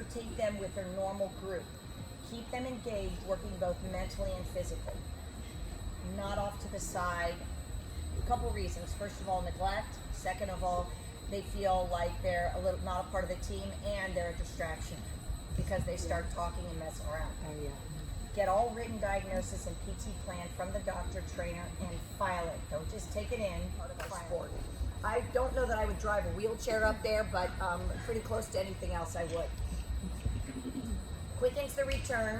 rotate them with their normal group. Keep them engaged, working both mentally and physically. Not off to the side. A couple reasons. First of all, neglect. Second of all, they feel like they're not a part of the team, and they're a distraction because they start talking and messing around. Oh, yeah. Get all written diagnosis and PT plan from the doctor, trainer, and file it. Don't just take it in. Part of our sport. I don't know that I would drive a wheelchair up there, but pretty close to anything else I would. Quickens the return,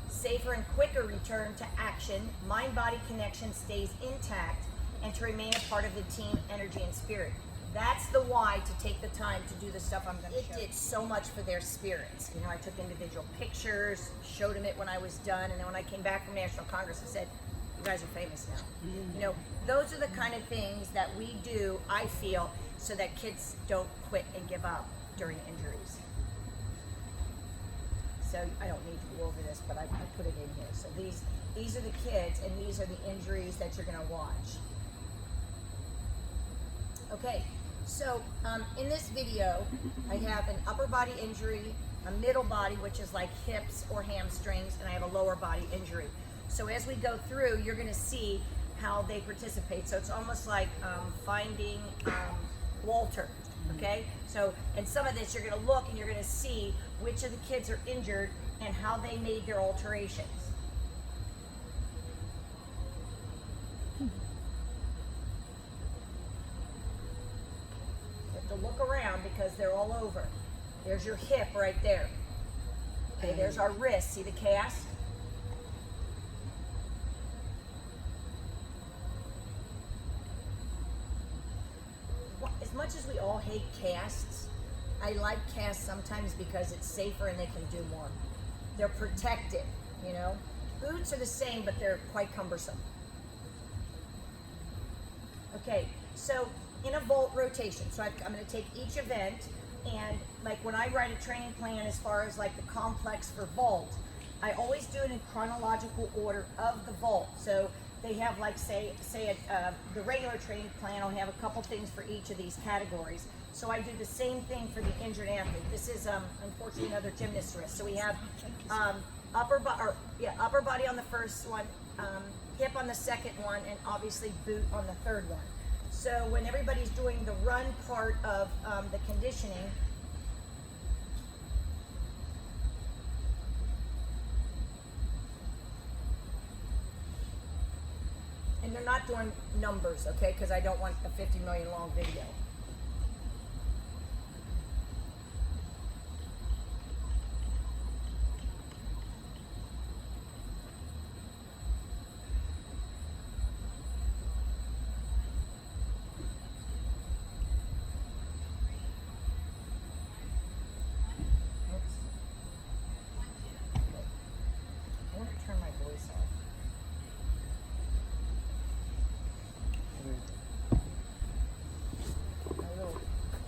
safer and quicker return to action, mind-body connection stays intact, and to remain a part of the team energy and spirit. That's the why to take the time to do the stuff I'm going to show. It did so much for their spirits. You know, I took individual pictures, showed them it when I was done, and then when I came back from National Congress, I said, you guys are famous now. You know, those are the kind of things that we do, I feel, so that kids don't quit and give up during injuries. So I don't need to go over this, but I put it in here. So these are the kids, and these are the injuries that you're going to watch. Okay, so in this video, I have an upper body injury, a middle body, which is like hips or hamstrings, and I have a lower body injury. So as we go through, you're going to see how they participate. So it's almost like finding Walter, okay? So in some of this, you're going to look and you're going to see which of the kids are injured and how they made their alterations. You have to look around because they're all over. There's your hip right there. Okay, there's our wrist. See the cast? As much as we all hate casts, I like casts sometimes because it's safer and they can do more. They're protective, you know? Boots are the same, but they're quite cumbersome. Okay, so in a vault rotation, so I'm going to take each event, and like when I write a training plan as far as like the complex for vault, I always do it in chronological order of the vault. So they have like say the regular training plan will have a couple things for each of these categories. So I do the same thing for the injured athlete. This is unfortunately another gymnast wrist. So we have upper body on the first one, hip on the second one, and obviously boot on the third one. So when everybody's doing the run part of the conditioning, and they're not doing numbers, okay, because I don't want a 50 million long video. I want to turn my voice off.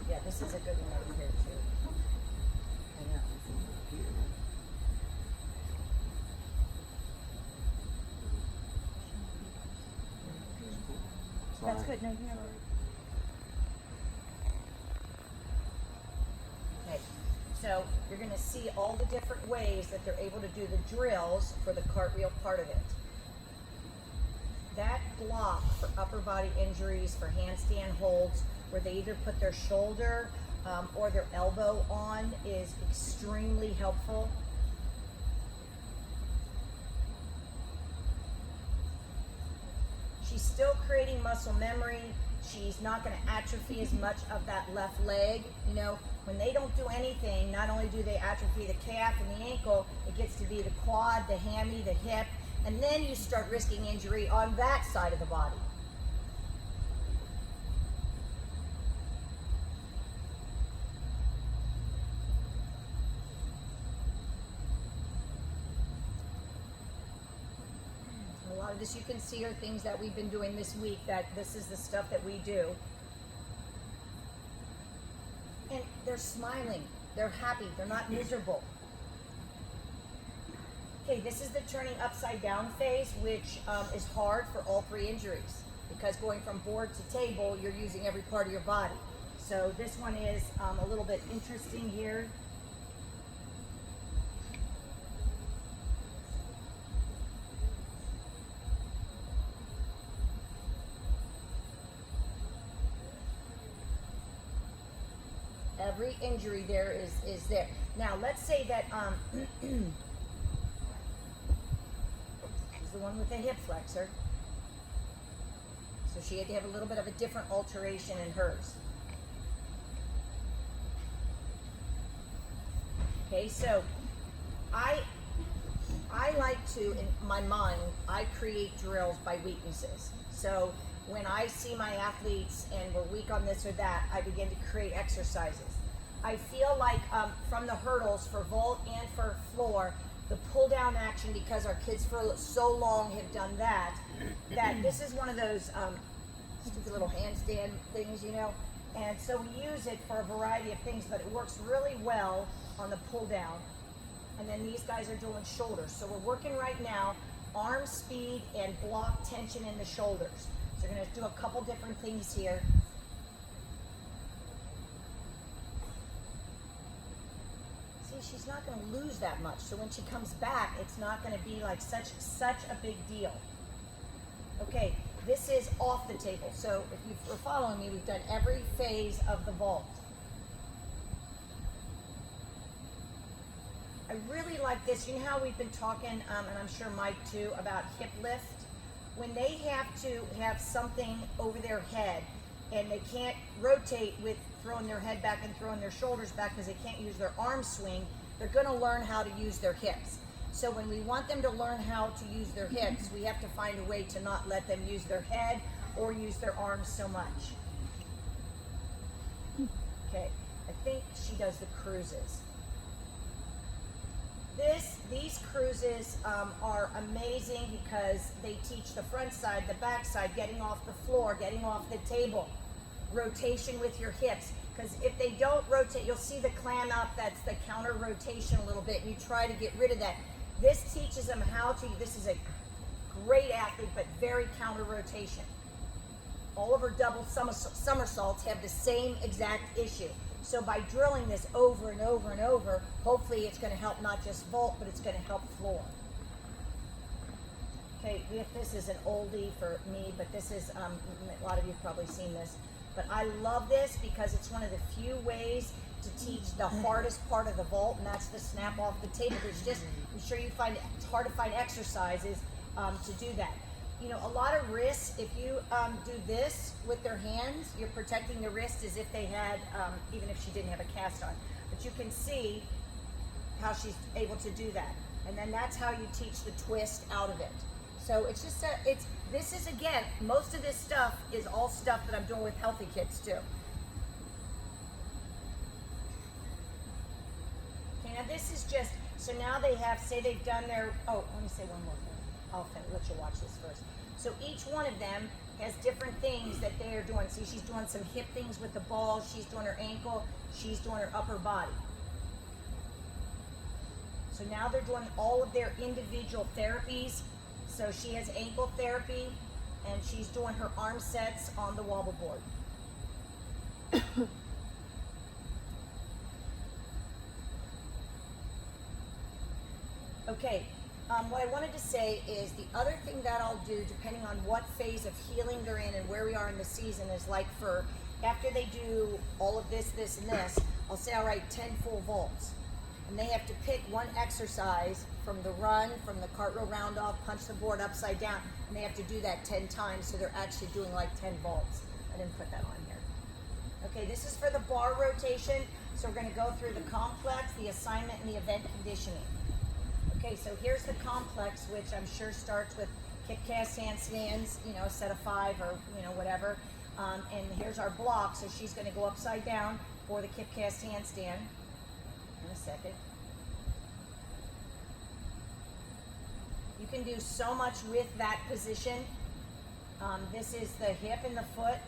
Yeah, this is a good one over here too. I know. That's good. No, you're okay. So you're going to see all the different ways that they're able to do the drills for the cartwheel part of it. That block for upper body injuries, for handstand holds, where they either put their shoulder or their elbow on, is extremely helpful. She's still creating muscle memory. She's not going to atrophy as much of that left leg. You know, when they don't do anything, not only do they atrophy the calf and the ankle, it gets to be the quad, the hammy, the hip, and then you start risking injury on that side of the body. A lot of this you can see are things that we've been doing this week, that this is the stuff that we do. And they're smiling, they're happy, they're not miserable. Okay, this is the turning upside down phase, which is hard for all three injuries, because going from board to table, you're using every part of your body. So this one is a little bit interesting here. every injury there is there. Now let's say that is the one with the hip flexor. So she had to have a little bit of a different alteration in hers. Okay, so I like to, in my mind, I create drills by weaknesses. So when I see my athletes and we're weak on this or that, I begin to create exercises. I feel like from the hurdles for vault and for floor, the pull down action, because our kids for so long have done that this is one of those stupid little handstand things, you know. And so we use it for a variety of things, but it works really well on the pull down. And then these guys are doing shoulders. So we're working right now arm speed and block tension in the shoulders. So we're going to do a couple different things here. See, she's not going to lose that much. So when she comes back, it's not going to be like such a big deal. Okay, this is off the table. So if you're following me, we've done every phase of the vault. I really like this. You know how we've been talking, and I'm sure Mike too, about hip lift? When they have to have something over their head and they can't rotate with throwing their head back and throwing their shoulders back because they can't use their arm swing, they're going to learn how to use their hips. So when we want them to learn how to use their hips, we have to find a way to not let them use their head or use their arms so much. Okay, I think she does the cruises. These cruises are amazing because they teach the front side, the back side, getting off the floor, getting off the table, rotation with your hips. Because if they don't rotate, you'll see the clan up, that's the counter rotation a little bit, and you try to get rid of that. This teaches them how to, this is a great athlete, but very counter rotation. All of her double somersaults have the same exact issue. So by drilling this over and over and over, hopefully it's going to help not just vault, but it's going to help floor. Okay, this is an oldie for me, but this is, a lot of you have probably seen this. But I love this because it's one of the few ways to teach the hardest part of the vault, and that's the snap off the table. There's just, I'm sure you find it's hard to find exercises to do that. You know, a lot of wrists, if you do this with their hands, you're protecting the wrist as if they had, even if she didn't have a cast on. But you can see how she's able to do that. And then that's how you teach the twist out of it. So it's just, this is, again, most of this stuff is all stuff that I'm doing with healthy kids too. Okay, now this is just, so now they have, say they've done their, oh, let me say one more thing. I'll let you watch this first. So each one of them has different things that they are doing. See, she's doing some hip things with the ball, she's doing her ankle, she's doing her upper body. So now they're doing all of their individual therapies. So she has ankle therapy, and she's doing her arm sets on the wobble board. Okay. What I wanted to say is the other thing that I'll do, depending on what phase of healing they're in and where we are in the season, is like for after they do all of this, this, and this, I'll say, all right, 10 full vaults. And they have to pick one exercise from the run, from the cartwheel round off, punch the board upside down, and they have to do that 10 times, so they're actually doing like 10 vaults. I didn't put that on here. Okay, this is for the bar rotation, so we're going to go through the complex, the assignment, and the event conditioning. Okay, so here's the complex, which I'm sure starts with kick, cast, handstands, you know, a set of 5 or, you know, whatever. And here's our block, so she's going to go upside down for the kick, cast, handstand. In a second. You can do so much with that position. This is the hip and the foot.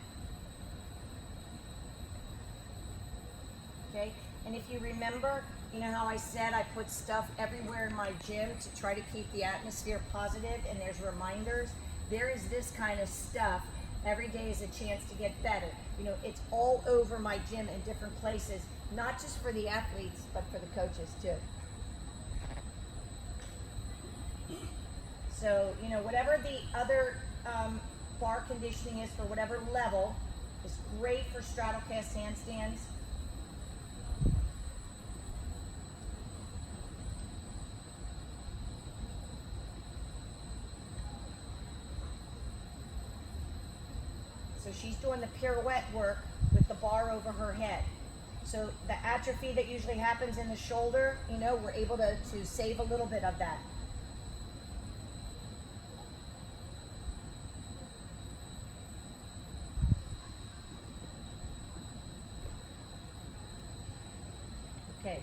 Okay, and if you remember, you know how I said I put stuff everywhere in my gym to try to keep the atmosphere positive, and there's reminders. There is this kind of stuff. Every day is a chance to get better. You know, it's all over my gym in different places, not just for the athletes, but for the coaches too. So, you know, whatever the other bar conditioning is for whatever level is great for straddle cast handstands. So she's doing the pirouette work with the bar over her head. So the atrophy that usually happens in the shoulder, you know, we're able to save a little bit of that. Okay.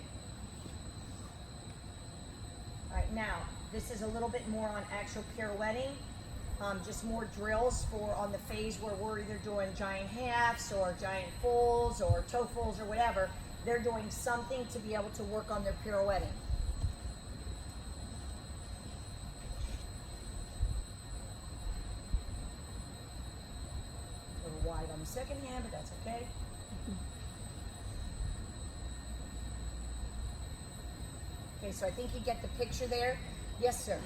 All right, now, this is a little bit more on actual pirouetting. Just more drills for on the phase where we're either doing giant halves or giant fulls or toe fulls or whatever. They're doing something to be able to work on their pirouetting. A little wide on the second hand, but that's okay. Okay, so I think you get the picture there. Yes, sir.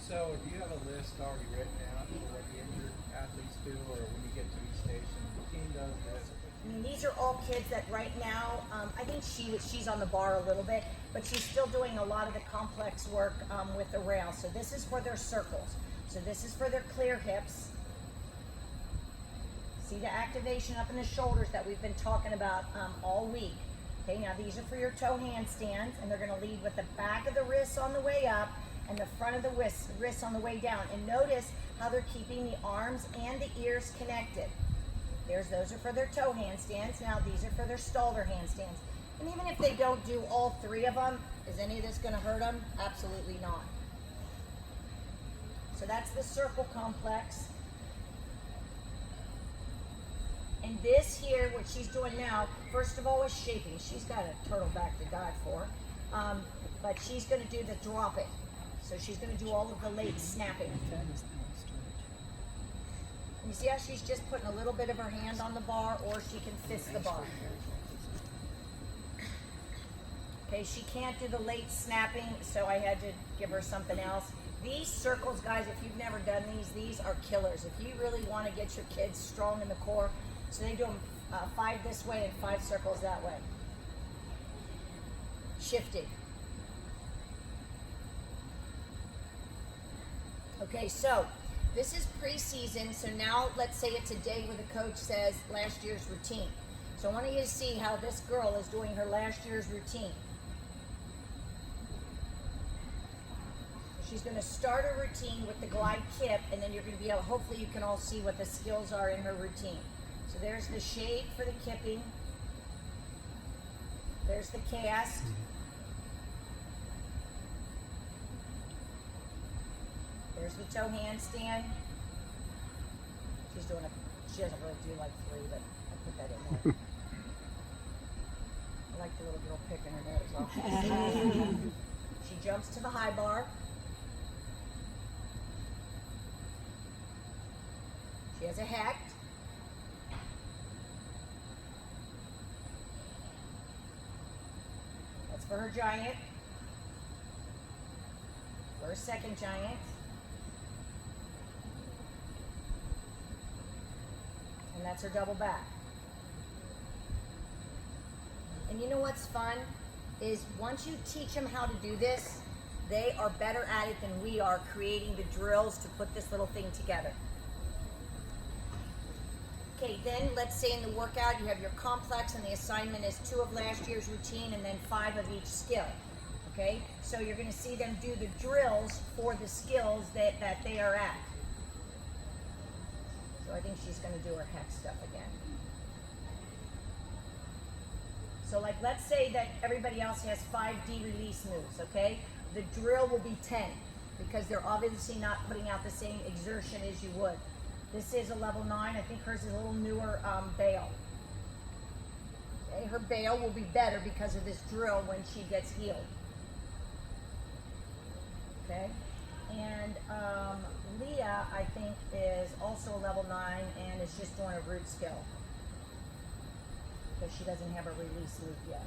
So do you have a list already written out for what the injured athletes do, or when you get to each station, the team does this? I mean, these are all kids that right now, I think she's on the bar a little bit, but she's still doing a lot of the complex work with the rail. So this is for their circles. So this is for their clear hips. See the activation up in the shoulders that we've been talking about all week. Okay, now these are for your toe handstands, and they're going to lead with the back of the wrists on the way up and the front of the wrists on the way down. And notice how they're keeping the arms and the ears connected. Those are for their toe handstands. Now these are for their Stalder handstands. And even if they don't do all three of them, is any of this going to hurt them? Absolutely not. So that's the circle complex. And this here, what she's doing now, first of all, is shaping. She's got a turtleback to die for. But she's going to do the dropping. So she's going to do all of the late snapping. You see how she's just putting a little bit of her hand on the bar, or she can fist the bar. Okay, she can't do the late snapping, so I had to give her something else. These circles, guys, if you've never done these are killers. If you really want to get your kids strong in the core, so they do them 5 this way and 5 circles that way. Shifting. Okay, so this is preseason, so now let's say it's a day where the coach says last year's routine. So I want you to see how this girl is doing her last year's routine. She's going to start her routine with the glide kip, and then you're going to be able, hopefully you can all see what the skills are in her routine. So there's the shade for the kipping. There's the cast. There's the toe handstand. She's doing she doesn't really do like 3, but I put that in there. I like the little girl picking her nose off. She jumps to the high bar. She has a hecht. That's for her giant. For her second giant. And that's her double back. And you know what's fun? Is once you teach them how to do this, they are better at it than we are creating the drills to put this little thing together. Okay, then let's say in the workout you have your complex and the assignment is 2 of last year's routine and then 5 of each skill. Okay, so you're going to see them do the drills for the skills that they are at. So I think she's going to do her hex stuff again. So like let's say that everybody else has 5 D release moves, okay? The drill will be 10 because they're obviously not putting out the same exertion as you would. This is a level 9. I think hers is a little newer bail. Okay, her bail will be better because of this drill when she gets healed. Okay, and Leah, I think, is also a level 9 and is just doing a root skill because she doesn't have a release move yet.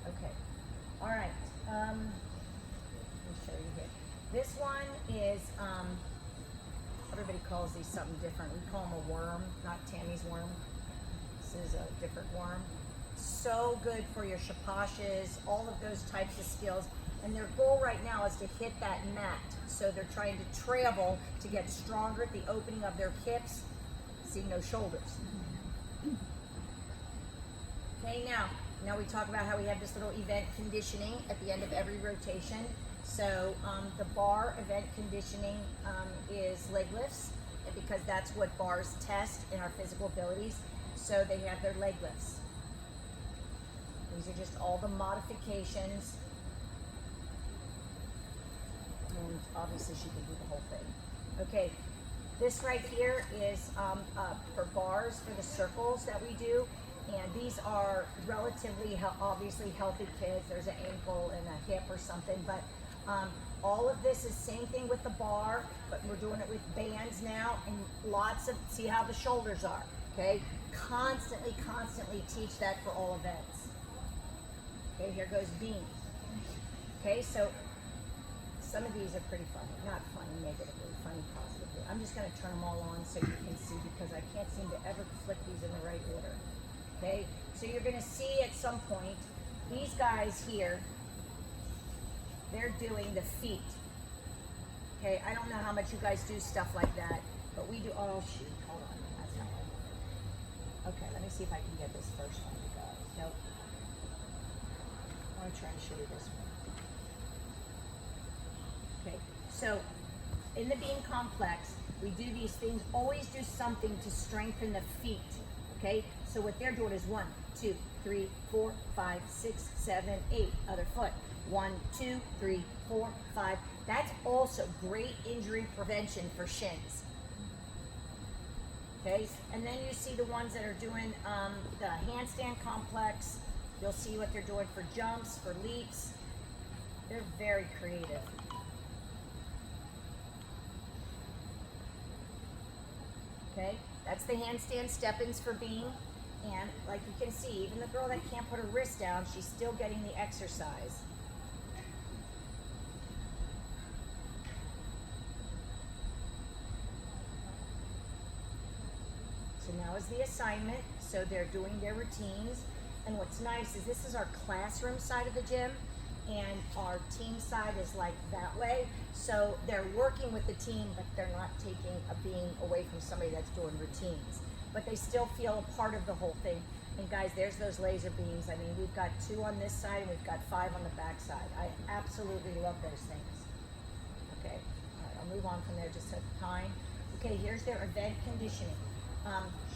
Okay, all right. Let me show you here. This one is, everybody calls these something different. We call them a worm, not Tammy's worm. This is a different worm. So good for your shapashes, all of those types of skills. And their goal right now is to hit that mat. So they're trying to travel to get stronger at the opening of their hips. See, no shoulders. Okay, now we talk about how we have this little event conditioning at the end of every rotation. So the bar event conditioning is leg lifts, because that's what bars test in our physical abilities. So they have their leg lifts. These are just all the modifications. And obviously she can do the whole thing. Okay, this right here is for bars for the circles that we do. And these are relatively, obviously healthy kids. There's an ankle and a hip or something, but all of this is same thing with the bar, but we're doing it with bands now, and lots of, see how the shoulders are, okay? Constantly teach that for all events. Okay, here goes beam. Okay, so some of these are pretty funny, not funny negatively, funny positively. I'm just gonna turn them all on so you can see, because I can't seem to ever flick these in the right order. Okay, so you're gonna see at some point, these guys here, they're doing the feet. Okay, I don't know how much you guys do stuff like that, but we do, oh shoot, hold on, that's not what I wanted. Okay, let me see if I can get this first one to go. Nope. I wanna try and show you this one. Okay, so in the beam complex, we do these things, always do something to strengthen the feet. Okay, so what they're doing is 1, 2, 3, 4, 5, 6, 7, 8. Other foot. 1, 2, 3, 4, 5. That's also great injury prevention for shins. Okay, and then you see the ones that are doing the handstand complex. You'll see what they're doing for jumps, for leaps. They're very creative. Okay, that's the handstand step-ins for beam. And like you can see, even the girl that can't put her wrist down, she's still getting the exercise. So now is the assignment. So they're doing their routines. And what's nice is this is our classroom side of the gym, and our team side is like that way. So they're working with the team, but they're not taking a beam away from somebody that's doing routines. But they still feel a part of the whole thing. And guys, there's those laser beams. I mean, we've got 2 on this side and we've got 5 on the back side. I absolutely love those things. Okay, all right, I'll move on from there just at time. Okay, here's their event conditioning.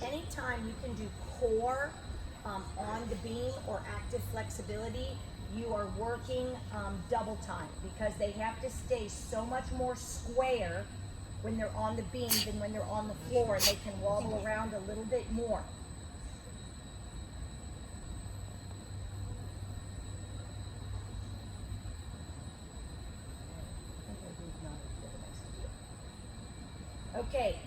Anytime you can do core on the beam or active flexibility, you are working double time, because they have to stay so much more square when they're on the beam than when they're on the floor, and they can wobble around a little bit more. Okay,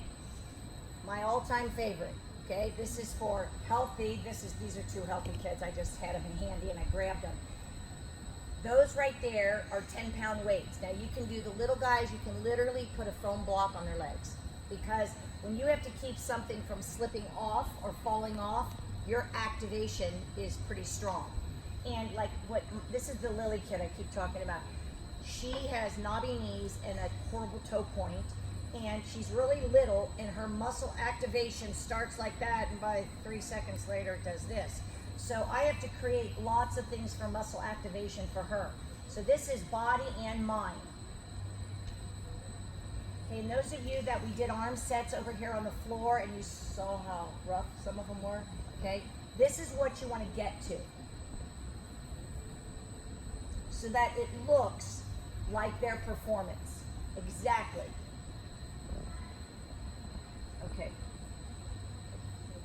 my all-time favorite. Okay, this is for healthy. These are 2 healthy kids. I just had them in handy and I grabbed them. Those right there are 10-pound weights. Now you can do the little guys, you can literally put a foam block on their legs, because when you have to keep something from slipping off or falling off, your activation is pretty strong. And like this is the Lily kid I keep talking about. She has knobby knees and a horrible toe point, and she's really little, and her muscle activation starts like that, and by 3 seconds later it does this. So I have to create lots of things for muscle activation for her. So this is body and mind. Okay, and those of you that we did arm sets over here on the floor, and you saw how rough some of them were, okay? This is what you want to get to, so that it looks like their performance. Exactly. Okay.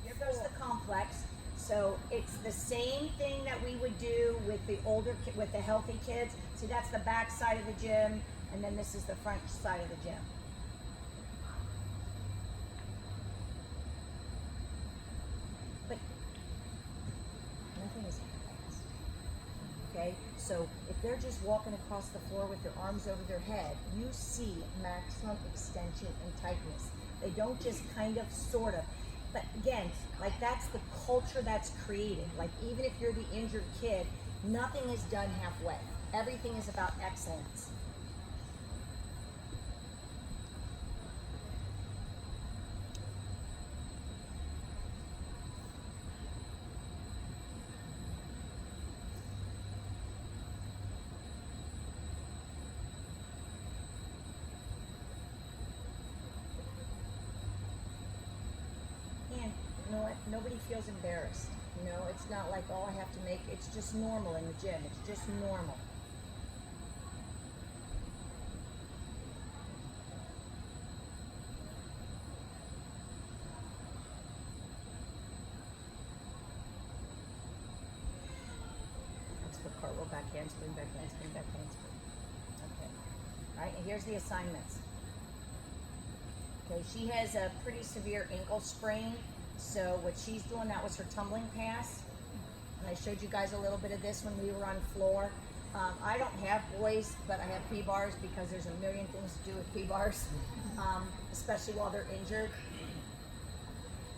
Here goes the complex. So it's the same thing that we would do with the with the healthy kids. See, that's the back side of the gym, and then this is the front side of the gym. But nothing is fast. Okay? So if they're just walking across the floor with their arms over their head, you see maximum extension and tightness. They don't just kind of, sort of. But again, like that's the culture that's created. Like even if you're the injured kid, nothing is done halfway. Everything is about excellence. And you know what? Nobody feels embarrassed. You know, it's not like, oh, I have to make, it's just normal in the gym. It's just normal. That's for cartwheel, back handspring, back handspring, back handspring. Okay. All right, and here's the assignments. Okay, she has a pretty severe ankle sprain, so what she's doing, that was her tumbling pass. And I showed you guys a little bit of this when we were on floor. I don't have boys, but I have P-bars because there's a million things to do with P-bars, especially while they're injured.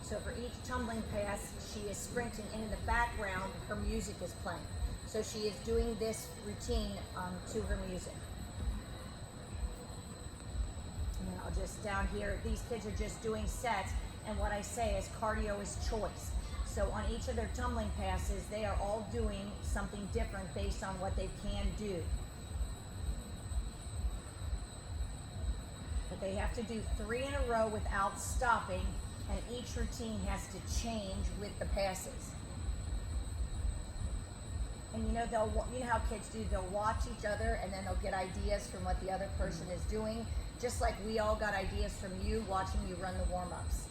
So for each tumbling pass, she is sprinting, and in the background, her music is playing. So she is doing this routine to her music. And I'll just down here, these kids are just doing sets, and what I say is cardio is choice. So on each of their tumbling passes, they are all doing something different based on what they can do. But they have to do 3 in a row without stopping, and each routine has to change with the passes. And you know, you know how kids do, they'll watch each other and then they'll get ideas from what the other person is doing, just like we all got ideas from you watching you run the warm-ups.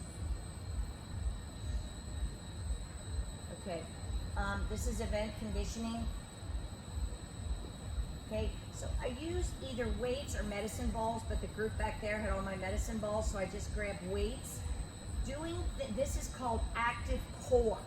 Okay, this is event conditioning. Okay, so I use either weights or medicine balls, but the group back there had all my medicine balls, so I just grabbed weights. This is called active core.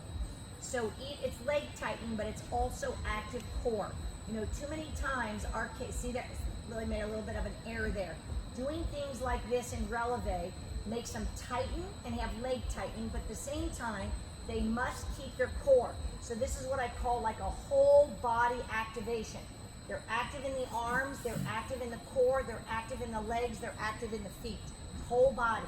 So it's leg tightening, but it's also active core. You know, too many times our kids, see that really made a little bit of an error there. Doing things like this in releve makes them tighten and have leg tightening, but at the same time, they must keep their core. So this is what I call like a whole body activation. They're active in the arms, they're active in the core, they're active in the legs, they're active in the feet. Whole body.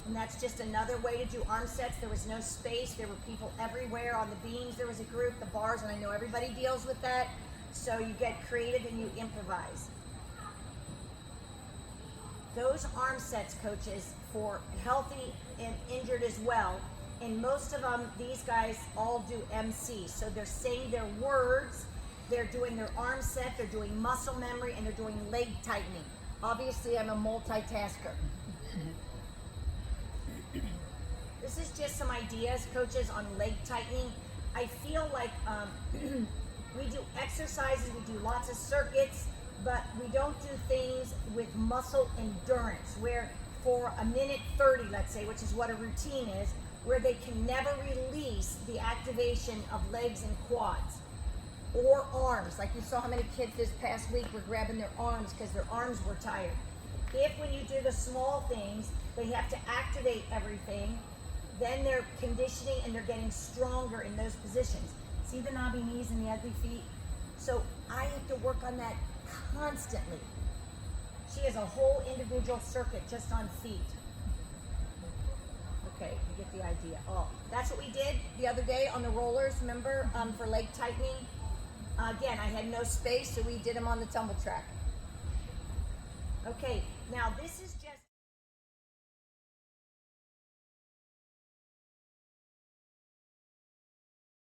And that's just another way to do arm sets. There was no space. There were people everywhere. On the beams, there was a group, the bars, and I know everybody deals with that. So you get creative and you improvise. Those arm sets, coaches, for healthy and injured as well, and most of them, these guys all do MC. So they're saying their words, they're doing their arm set, they're doing muscle memory, and they're doing leg tightening. Obviously, I'm a multitasker. This is just some ideas, coaches, on leg tightening. I feel like we do exercises, we do lots of circuits, but we don't do things with muscle endurance, where for a minute 30, let's say, which is what a routine is, where they can never release the activation of legs and quads or arms. Like you saw how many kids this past week were grabbing their arms because their arms were tired. If when you do the small things, they have to activate everything, then they're conditioning and they're getting stronger in those positions. See the knobby knees and the ugly feet? So I have to work on that constantly. She has a whole individual circuit just on feet. Okay, you get the idea. Oh, that's what we did the other day on the rollers, remember, for leg tightening? Again, I had no space, so we did them on the tumble track. Okay, now this is just